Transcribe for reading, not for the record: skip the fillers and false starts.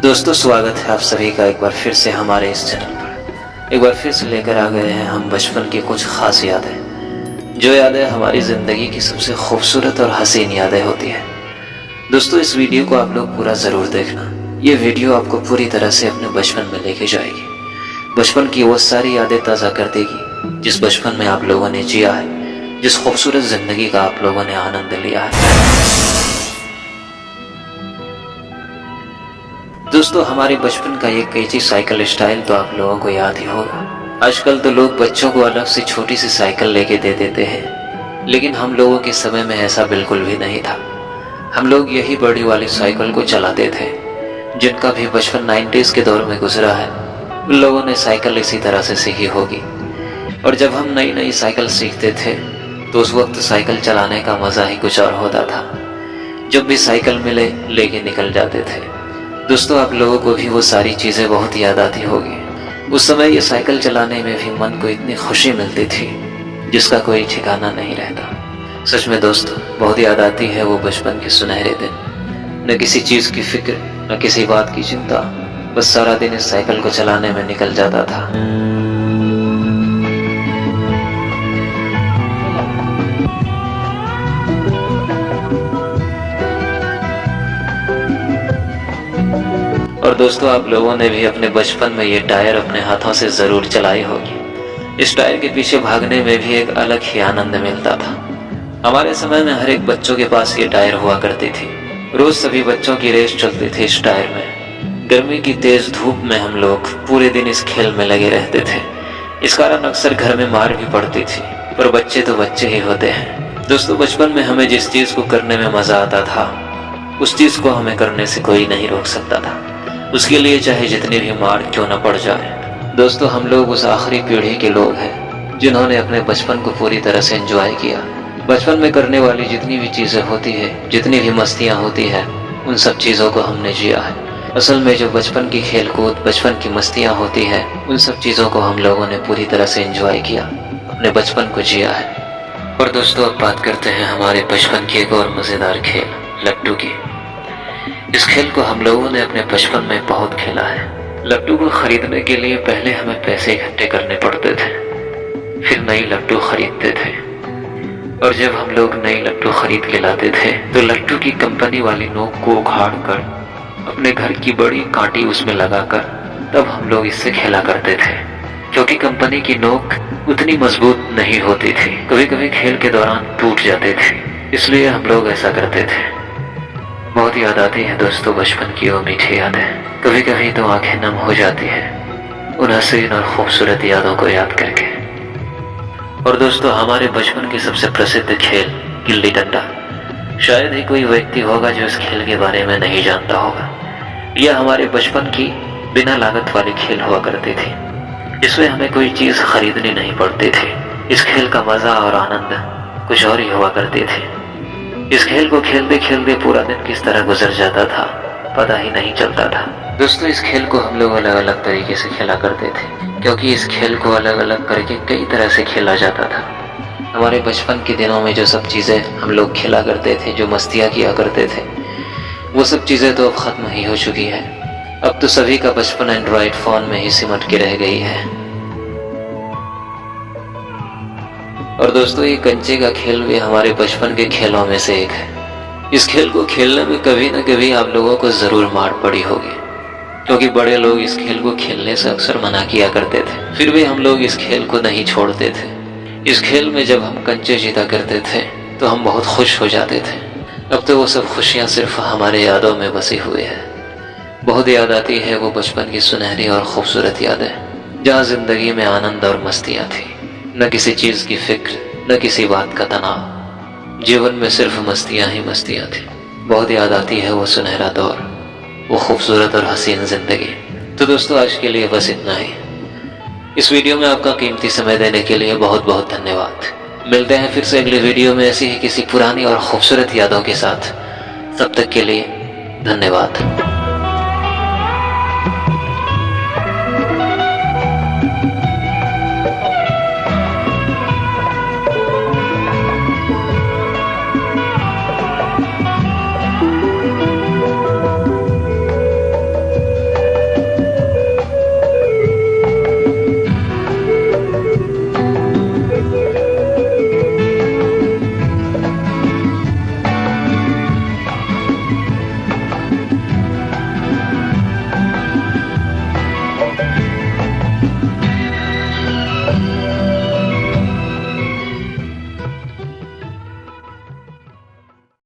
दोस्तों स्वागत है आप सभी का एक बार फिर से हमारे इस चैनल पर। एक बार फिर से लेकर आ गए हैं हम बचपन की कुछ खास यादें, जो यादें हमारी ज़िंदगी की सबसे खूबसूरत और हसीन यादें होती हैं। दोस्तों इस वीडियो को आप लोग पूरा ज़रूर देखना। ये वीडियो आपको पूरी तरह से अपने बचपन में लेके जाएगी, बचपन की वो सारी यादें ताज़ा कर देगी जिस बचपन में आप लोगों ने जिया है, जिस खूबसूरत ज़िंदगी का आप लोगों ने आनंद लिया है। दोस्तों हमारे बचपन का ये कैची साइकिल स्टाइल तो आप लोगों को याद ही होगा। आजकल तो लोग बच्चों को अलग से छोटी सी साइकिल लेके दे देते हैं, लेकिन हम लोगों के समय में ऐसा बिल्कुल भी नहीं था। हम लोग यही बड़ी वाली साइकिल को चलाते थे। जिनका भी बचपन 90s के दौर में गुजरा है, उन लोगों ने साइकिल इसी तरह से सीखी होगी। और जब हम नई नई साइकिल सीखते थे तो उस वक्त साइकिल चलाने का मज़ा ही कुछ और होता था। जब भी साइकिल मिले लेके निकल जाते थे। दोस्तों आप लोगों को भी वो सारी चीज़ें बहुत याद आती होगी। उस समय ये साइकिल चलाने में भी मन को इतनी खुशी मिलती थी जिसका कोई ठिकाना नहीं रहता। सच में दोस्तों बहुत याद आती है वो बचपन के सुनहरे दिन। न किसी चीज़ की फिक्र, न किसी बात की चिंता, बस सारा दिन इस साइकिल को चलाने में निकल जाता था। और दोस्तों आप लोगों ने भी अपने बचपन में ये टायर अपने हाथों से ज़रूर चलाई होगी। इस टायर के पीछे भागने में भी एक अलग ही आनंद मिलता था। हमारे समय में हर एक बच्चों के पास ये टायर हुआ करती थी। रोज सभी बच्चों की रेस चलती थी इस टायर में। गर्मी की तेज धूप में हम लोग पूरे दिन इस खेल में लगे रहते थे। इस कारण अक्सर घर में मार भी पड़ती थी, पर बच्चे तो बच्चे ही होते हैं। दोस्तों बचपन में हमें जिस चीज़ को करने में मज़ा आता था, उस चीज़ को हमें करने से कोई नहीं रोक सकता था। उसके लिए चाहे जितनी भी मार क्यों न पड़ जाए। दोस्तों हम लोग उस आखिरी पीढ़ी के लोग हैं जिन्होंने अपने बचपन को पूरी तरह से एंजॉय किया। बचपन में करने वाली जितनी भी चीज़ें होती है, जितनी भी मस्तियाँ होती हैं, उन सब चीज़ों को हमने जिया है। असल में जो बचपन की खेल कूद, बचपन की मस्तियाँ होती हैं, उन सब चीज़ों को हम लोगों ने पूरी तरह से एंजॉय किया, अपने बचपन को जिया है। और दोस्तों अब बात करते हैं हमारे बचपन की एक और मज़ेदार खेल, लट्टू की। इस खेल को हम लोगों ने अपने बचपन में बहुत खेला है। लट्टू को खरीदने के लिए पहले हमें पैसे इकट्ठे करने पड़ते थे, फिर नई लट्टू खरीदते थे। और जब हम लोग नई लट्टू खरीद के लाते थे तो लट्टू की कंपनी वाली नोक को उखाड़ कर अपने घर की बड़ी कांटी उसमें लगाकर तब हम लोग इससे खेला करते थे, क्योंकि कंपनी की नोक उतनी मजबूत नहीं होती थी। कभी कभी खेल के दौरान टूट जाते थे, इसलिए हम लोग ऐसा करते थे। बहुत याद आती है दोस्तों बचपन की वो मीठी यादें। कभी कभी तो आंखें नम हो जाती है उन हसीन और खूबसूरत यादों को याद करके। और दोस्तों हमारे बचपन की सबसे प्रसिद्ध खेल गिल्ली डंडा। शायद ही कोई व्यक्ति होगा जो इस खेल के बारे में नहीं जानता होगा। यह हमारे बचपन की बिना लागत वाली खेल हुआ करती थी। इसमें हमें कोई चीज़ खरीदनी नहीं पड़ती थी। इस खेल का मज़ा और आनंद कुछ और ही हुआ करती थी। इस खेल को खेलते खेलते पूरा दिन किस तरह गुजर जाता था पता ही नहीं चलता था। दोस्तों इस खेल को हम लोग अलग अलग तरीके से खेला करते थे, क्योंकि इस खेल को अलग अलग करके कई तरह से खेला जाता था। हमारे बचपन के दिनों में जो सब चीज़ें हम लोग खेला करते थे, जो मस्तियाँ किया करते थे, वो सब चीज़ें तो अब ख़त्म ही हो चुकी है। अब तो सभी का बचपन एंड्रॉयड फ़ोन में ही सिमट के रह गई है। और दोस्तों ये कंचे का खेल भी हमारे बचपन के खेलों में से एक है। इस खेल को खेलने में कभी न कभी आप लोगों को ज़रूर मार पड़ी होगी, क्योंकि बड़े लोग इस खेल को खेलने से अक्सर मना किया करते थे। फिर भी हम लोग इस खेल को नहीं छोड़ते थे। इस खेल में जब हम कंचे जीता करते थे तो हम बहुत खुश हो जाते थे। अब तो वो सब खुशियाँ सिर्फ हमारे यादों में बसी हुई है। बहुत याद आती है वो बचपन की सुनहरी और खूबसूरत यादें, जहाँ ज़िंदगी में आनंद और मस्तियाँ थी। न किसी चीज़ की फिक्र, न किसी बात का तनाव। जीवन में सिर्फ मस्तियाँ ही मस्तियाँ थी। बहुत याद आती है वो सुनहरा दौर, वो खूबसूरत और हसीन ज़िंदगी। तो दोस्तों आज के लिए बस इतना ही। इस वीडियो में आपका कीमती समय देने के लिए बहुत बहुत धन्यवाद। मिलते हैं फिर से अगले वीडियो में ऐसी ही किसी पुरानी और खूबसूरत यादों के साथ। तब तक के लिए धन्यवाद।